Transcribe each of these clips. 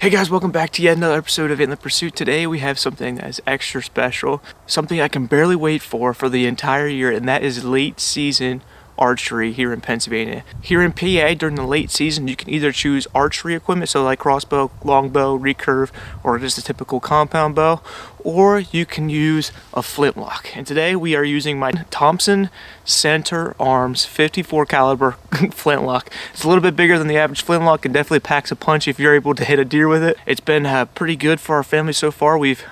Hey guys, welcome back to yet another episode of In the Pursuit. Today we have something that is extra special, something I can barely wait for the entire year, and that is late season archery here in Pennsylvania. Here in PA, during the late season, you can either choose archery equipment, so like crossbow, longbow, recurve, or just a typical compound bow, or you can use a flintlock. And today we are using my Thompson Center Arms 54 caliber flintlock. It's a little bit bigger than the average flintlock and definitely packs a punch if you're able to hit a deer with it. It's been pretty good for our family so far. We've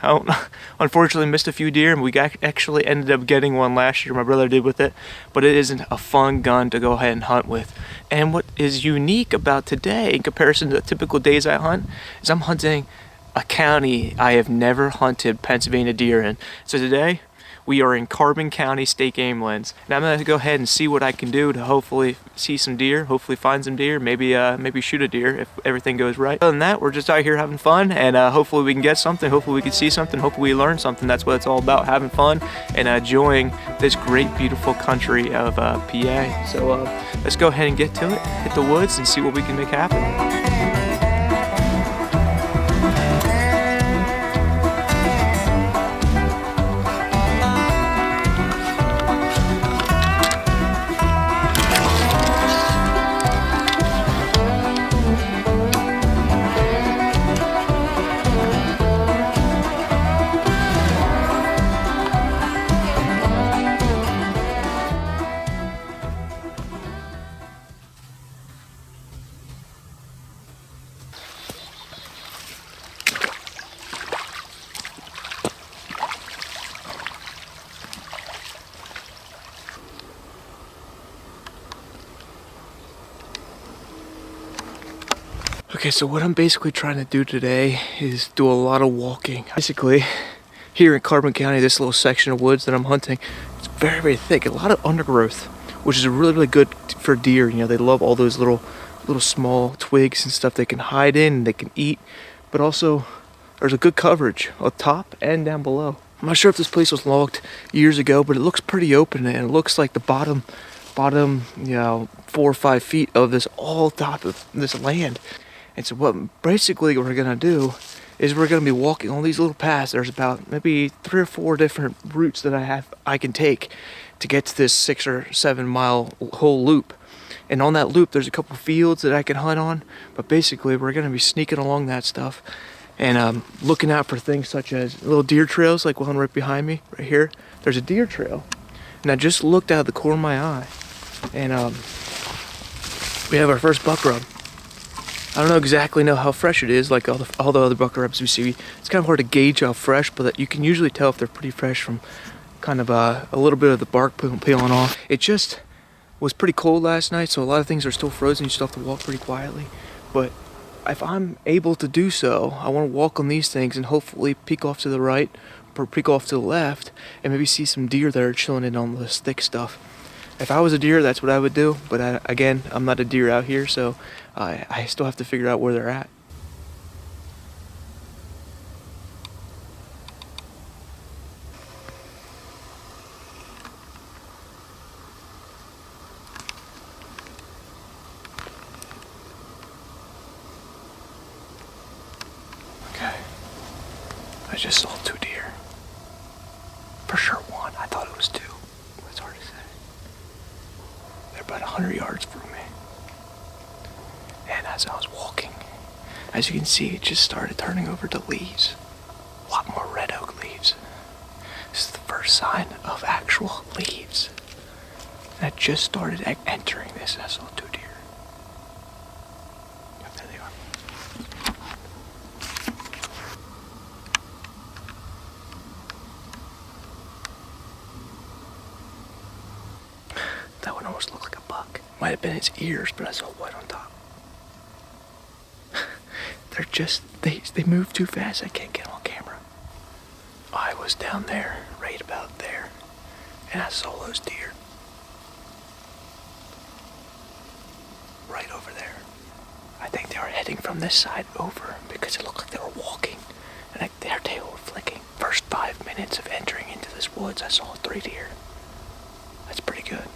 unfortunately missed a few deer, and we actually ended up getting one last year. My brother did with it, but it isn't a fun gun to go ahead and hunt with. And what is unique about today in comparison to the typical days I hunt is I'm hunting a county I have never hunted Pennsylvania deer in. So today we are in Carbon County State Game Lands, and I'm gonna go ahead and see what I can do to hopefully see some deer, hopefully find some deer, maybe shoot a deer if everything goes right. Other than that, we're just out here having fun, and hopefully we can get something, hopefully we can see something, hopefully we learn something. That's what it's all about, having fun and enjoying this great, beautiful country of PA. So let's go ahead and get to it, hit the woods, and see what we can make happen. Okay, so what I'm basically trying to do today is do a lot of walking. Basically, here in Carbon County, this little section of woods that I'm hunting, it's very, very thick, a lot of undergrowth, which is really, really good for deer. You know, they love all those little small twigs and stuff they can hide in and they can eat, but also there's a good coverage up top and down below. I'm not sure if this place was logged years ago, but it looks pretty open, and it looks like the bottom, 4 or 5 feet of this all top of this land. And so what basically we're gonna do is we're gonna be walking on these little paths. There's about maybe 3 or 4 different routes that I can take to get to this 6 or 7 mile whole loop. And on that loop, there's a couple fields that I can hunt on. But basically, we're gonna be sneaking along that stuff and looking out for things such as little deer trails, like one right behind me, right here. There's a deer trail, and I just looked out of the corner of my eye, and we have our first buck rub. I don't exactly know how fresh it is, like all the other buck rubs we see. It's kind of hard to gauge how fresh, but you can usually tell if they're pretty fresh from kind of a little bit of the bark peeling off. It just was pretty cold last night, so a lot of things are still frozen. You still have to walk pretty quietly. But if I'm able to do so, I want to walk on these things and hopefully peek off to the right or peek off to the left and maybe see some deer that are chilling in on this thick stuff. If I was a deer, that's what I would do. But again, I'm not a deer out here, so I still have to figure out where they're at. Okay. I just saw 2 deer. For sure 1. I thought it was 2. It's hard to say. They're about 100 yards from me. And as I was walking, as you can see, it just started turning over to leaves. A lot more red oak leaves. This is the first sign of actual leaves. And I just started entering this, and I saw 2 deer. Yep, there they are. That one almost looked like a buck. Might have been its ears, but I saw white on top. They move too fast. I can't get them on camera. I was down there, right about there, and I saw those deer. Right over there. I think they were heading from this side over because it looked like they were walking, and their tail were flicking. First 5 minutes of entering into this woods, I saw 3 deer. That's pretty good.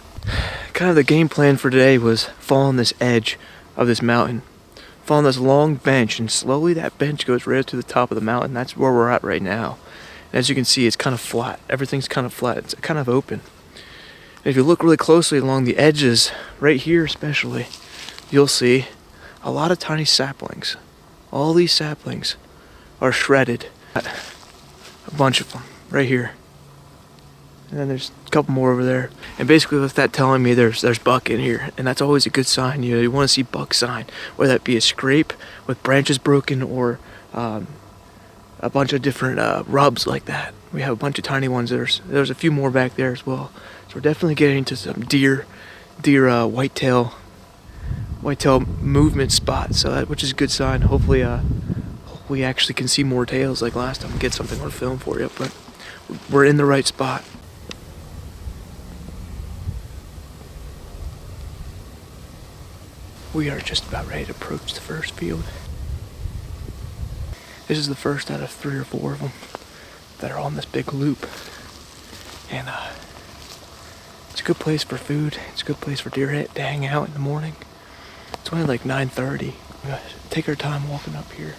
Kind of the game plan for today was following this edge of this mountain. found this long bench, and slowly that bench goes right up to the top of the mountain. That's where we're at right now. And as you can see, it's kind of flat. Everything's kind of flat. It's kind of open. And if you look really closely along the edges, right here especially, you'll see a lot of tiny saplings. All these saplings are shredded. A bunch of them right here. And then there's a couple more over there. And basically with that telling me there's buck in here. And that's always a good sign. You want to see buck sign. Whether that be a scrape with branches broken or a bunch of different rubs like that. We have a bunch of tiny ones. There's a few more back there as well. So we're definitely getting to some deer whitetail movement spots. So which is a good sign. Hopefully we actually can see more tails like last time. Get something on film for you. But we're in the right spot. We are just about ready to approach the first field. This is the first out of 3 or 4 of them that are on this big loop. And it's a good place for food. It's a good place for deer to hang out in the morning. It's only like 9:30. We're gonna take our time walking up here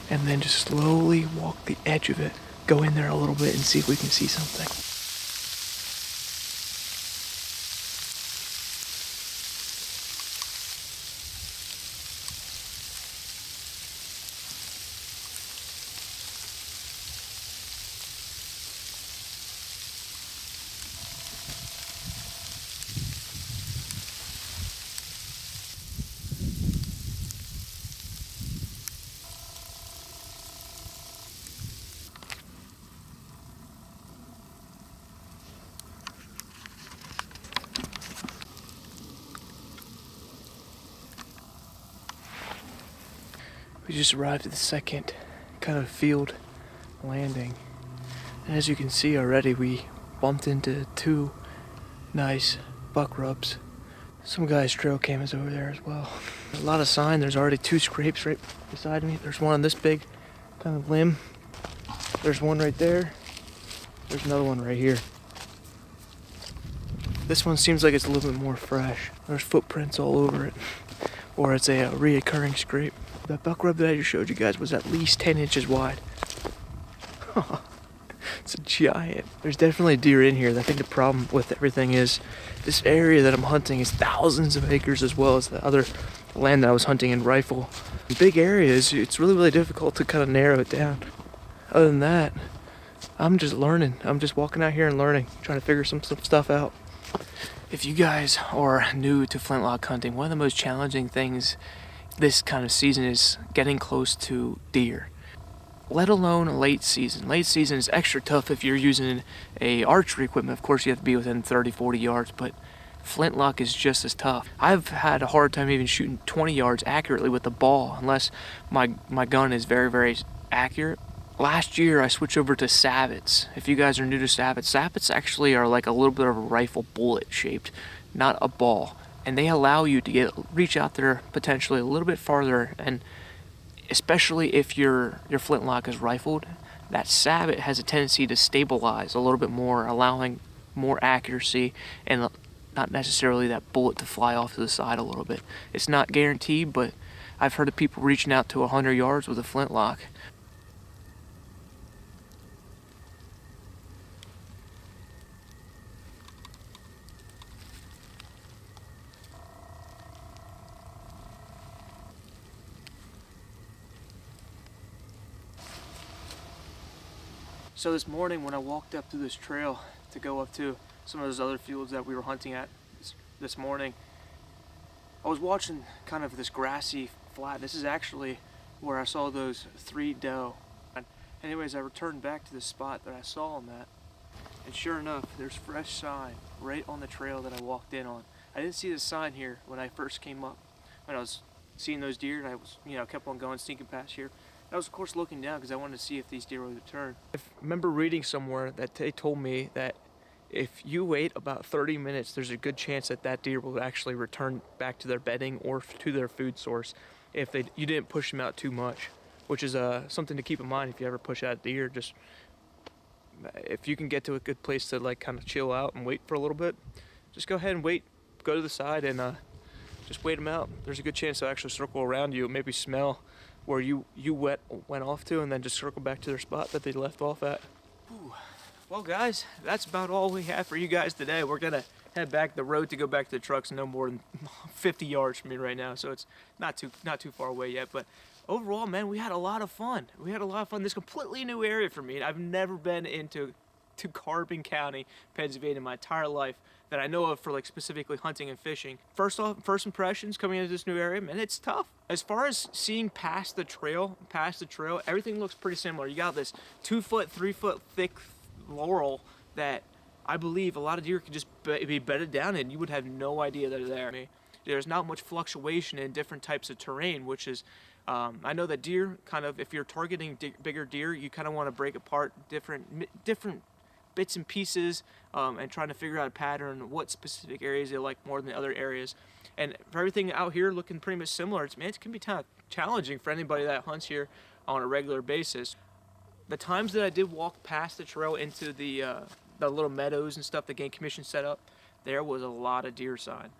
and then just slowly walk the edge of it. Go in there a little bit and see if we can see something. We just arrived at the second kind of field landing. And as you can see already, we bumped into 2 nice buck rubs. Some guy's trail cam is over there as well. There's a lot of sign. There's already 2 scrapes right beside me. There's one on this big kind of limb. There's one right there. There's another one right here. This one seems like it's a little bit more fresh. There's footprints all over it. Or it's a reoccurring scrape. That buck rub that I just showed you guys was at least 10 inches wide. It's a giant. There's definitely deer in here. I think the problem with everything is this area that I'm hunting is thousands of acres, as well as the other land that I was hunting in rifle. In big areas, it's really, really difficult to kind of narrow it down. Other than that, I'm just learning. I'm just walking out here and learning, trying to figure some stuff out. If you guys are new to flintlock hunting, one of the most challenging things this kind of season is getting close to deer, let alone late season. Late season is extra tough if you're using a archery equipment. Of course, you have to be within 30-40 yards, but flintlock is just as tough. I've had a hard time even shooting 20 yards accurately with the ball unless my gun is very, very accurate. Last year I switched over to Sabots. If you guys are new to Sabots actually are like a little bit of a rifle bullet shaped, not a ball. And they allow you to reach out there potentially a little bit farther, and especially if your flintlock is rifled, that Sabot has a tendency to stabilize a little bit more, allowing more accuracy and not necessarily that bullet to fly off to the side a little bit. It's not guaranteed, but I've heard of people reaching out to 100 yards with a flintlock. So this morning when I walked up through this trail to go up to some of those other fields that we were hunting at this morning, I was watching kind of this grassy flat. This is actually where I saw those 3 doe. And anyways, I returned back to the spot that I saw them at, and sure enough, there's fresh sign right on the trail that I walked in on. I didn't see the sign here when I first came up, when I was seeing those deer, and I was, kept on going, sneaking past here. I was, of course, looking down because I wanted to see if these deer would return. I remember reading somewhere that they told me that if you wait about 30 minutes, there's a good chance that that deer will actually return back to their bedding or to their food source if you didn't push them out too much, which is something to keep in mind if you ever push out a deer. Just if you can get to a good place to like kind of chill out and wait for a little bit, just go ahead and wait, go to the side and just wait them out. There's a good chance they'll actually circle around you, maybe smell where you went off to, and then just circle back to their spot that they left off at. Whew. Well, guys, that's about all we have for you guys today. We're gonna head back the road to go back to the trucks, no more than 50 yards from me right now, so it's not too far away yet. But overall, man, we had a lot of fun. This completely new area for me. I've never been into Carbon County, Pennsylvania in my entire life that I know of for like specifically hunting and fishing. First off, first impressions coming into this new area, man, it's tough. As far as seeing past the trail, everything looks pretty similar. You got this 2 foot, 3 foot thick laurel that I believe a lot of deer could just be bedded down in. You would have no idea they're there. There's not much fluctuation in different types of terrain, which is, I know that deer kind of, if you're targeting bigger deer, you kind of want to break apart different bits and pieces and trying to figure out a pattern, what specific areas they like more than the other areas. And for everything out here looking pretty much similar, it can be kind of challenging for anybody that hunts here on a regular basis. The times that I did walk past the trail into the little meadows and stuff the Game Commission set up, there was a lot of deer sign.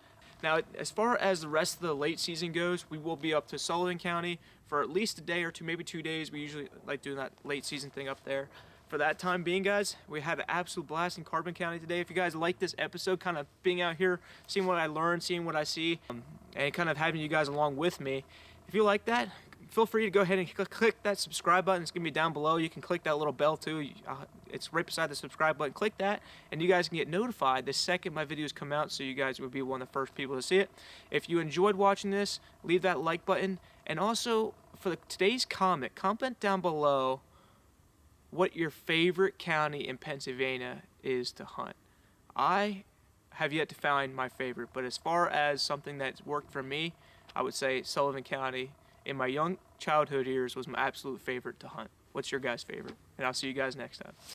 Now, as far as the rest of the late season goes, we will be up to Sullivan County for at least a day or two, maybe 2 days. We usually like doing that late season thing up there. For that time being, guys, we had an absolute blast in Carbon County today. If you guys like this episode, kind of being out here, seeing what I learned, seeing what I see, and kind of having you guys along with me, if you like that, feel free to go ahead and click that subscribe button. It's going to be down below. You can click that little bell too. It's right beside the subscribe button. Click that, and you guys can get notified the second my videos come out, so you guys will be one of the first people to see it. If you enjoyed watching this, leave that like button. And also, for today's comment down below what your favorite county in Pennsylvania is to hunt. I have yet to find my favorite, but as far as something that's worked for me, I would say Sullivan County in my young childhood years was my absolute favorite to hunt. What's your guys' favorite? And I'll see you guys next time.